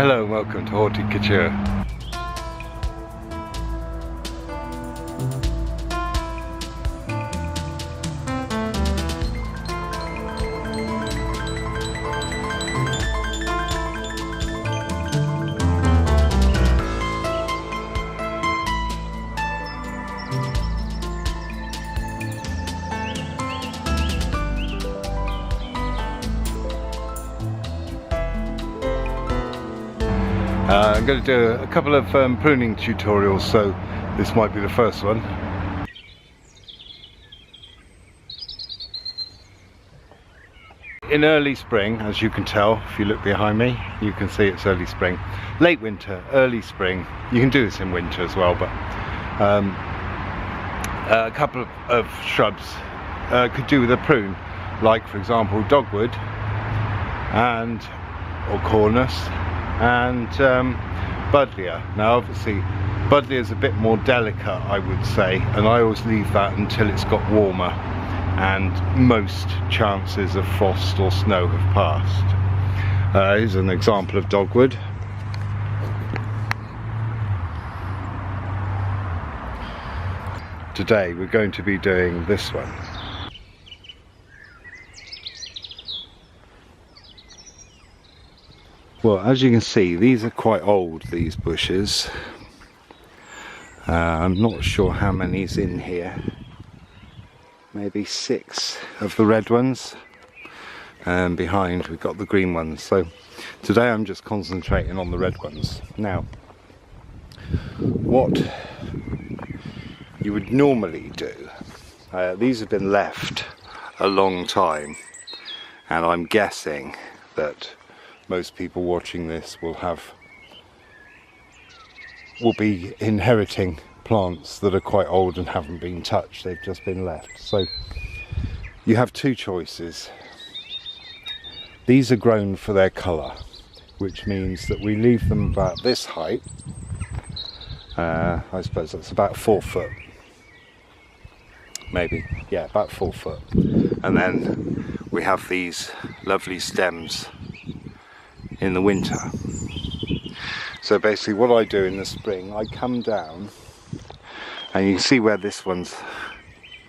Hello and welcome to Horticulture. I'm going to do a couple of pruning tutorials, so this might be the first one. In early spring, as you can tell, if you look behind me, you can see it's early spring. Late winter, early spring. You can do this in winter as well, but a couple of shrubs could do with a prune, like for example dogwood or cornus and buddleia. Now obviously buddleia is a bit more delicate, I would say, and I always leave that until it's got warmer and most chances of frost or snow have passed. Here's an example of dogwood. Today we're going to be doing this one. Well, as you can see, these are quite old, these bushes. I'm not sure how many's in here. Maybe 6 of the red ones. And behind we've got the green ones. So today I'm just concentrating on the red ones. Now, what you would normally do, these have been left a long time, and I'm guessing that most people watching this will be inheriting plants that are quite old and haven't been touched. They've just been left. So you have 2 choices. These are grown for their colour, which means that we leave them about this height. I suppose that's about 4 foot. Maybe, yeah, about 4 foot. And then we have these lovely stems in the winter. So basically what I do in the spring, I come down, and you can see where this one's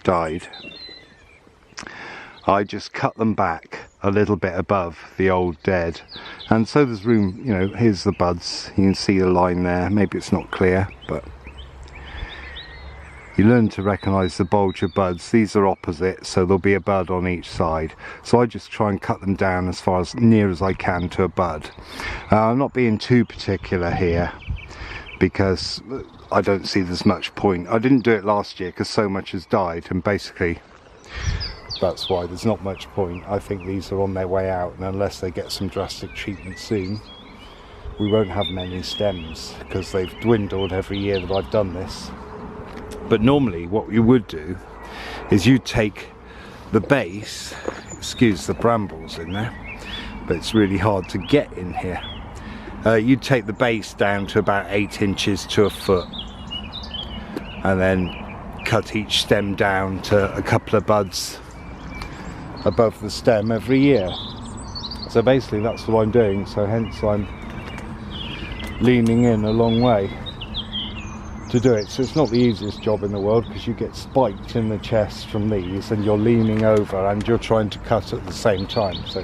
died. I just cut them back a little bit above the old dead, and so there's room, you know. Here's the buds, you can see the line there. Maybe it's not clear, but you learn to recognise the bulge of buds. These are opposite, so there'll be a bud on each side. So I just try and cut them down as far as near as I can to a bud. I'm not being too particular here because I don't see there's much point. I didn't do it last year because so much has died, and basically that's why there's not much point. I think these are on their way out, and unless they get some drastic treatment soon, we won't have many stems because they've dwindled every year that I've done this. But normally what you would do is you take the base, excuse the brambles in there, but it's really hard to get in here. You'd take the base down to about 8 inches to a foot, and then cut each stem down to a couple of buds above the stem every year. So basically that's what I'm doing, so hence I'm leaning in a long way to do it. So it's not the easiest job in the world because you get spiked in the chest from these, and you're leaning over and you're trying to cut at the same time. So,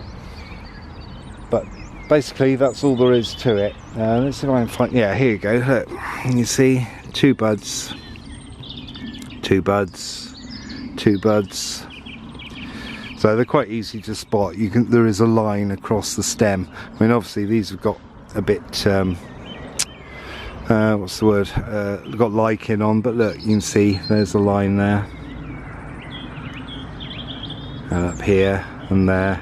but basically that's all there is to it. Let's see if I can find, yeah, here you go, look, you see 2 buds, 2 buds, 2 buds. So they're quite easy to spot. There is a line across the stem. I mean, obviously these have got a bit what's the word, got lichen on, but look, you can see there's a line there, and up here and there.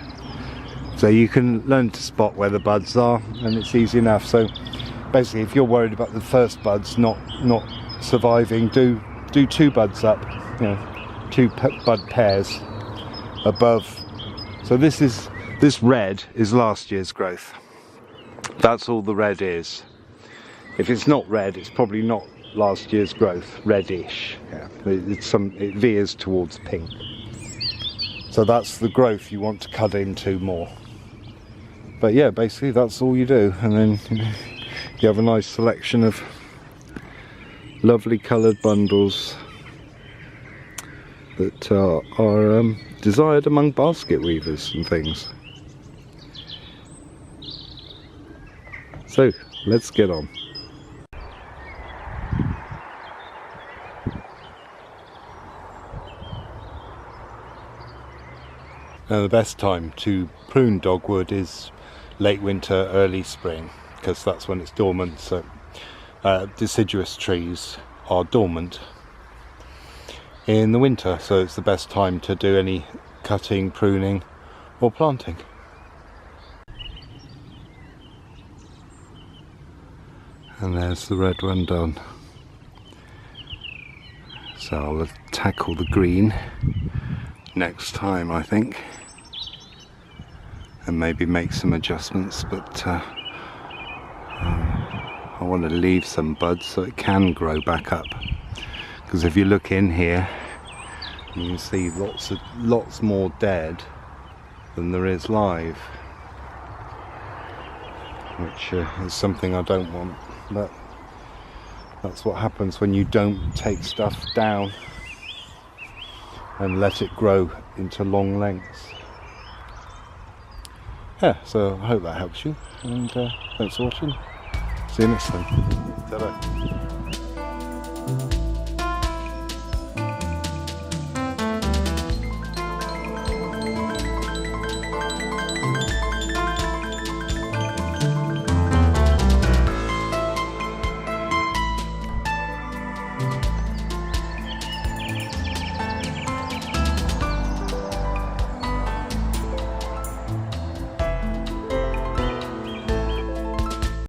So you can learn to spot where the buds are, and it's easy enough. So basically if you're worried about the first buds not surviving, do 2 buds up, you know, 2 bud pairs above. So this red is last year's growth. That's all the red is. If it's not red, it's probably not last year's growth, reddish. Yeah, it veers towards pink. So that's the growth you want to cut into more. But yeah, basically that's all you do, and then you have a nice selection of lovely coloured bundles that are desired among basket weavers and things. So let's get on. Now the best time to prune dogwood is late winter, early spring, because that's when it's dormant. So deciduous trees are dormant in the winter, so it's the best time to do any cutting, pruning or planting. And there's the red one done. So I'll tackle the green next time, I think, and maybe make some adjustments, but I want to leave some buds so it can grow back up, because if you look in here you can see lots more dead than there is live, which is something I don't want. But that's what happens when you don't take stuff down and let it grow into long lengths. Yeah, so I hope that helps you, and thanks for watching. See you next time. Ta-da.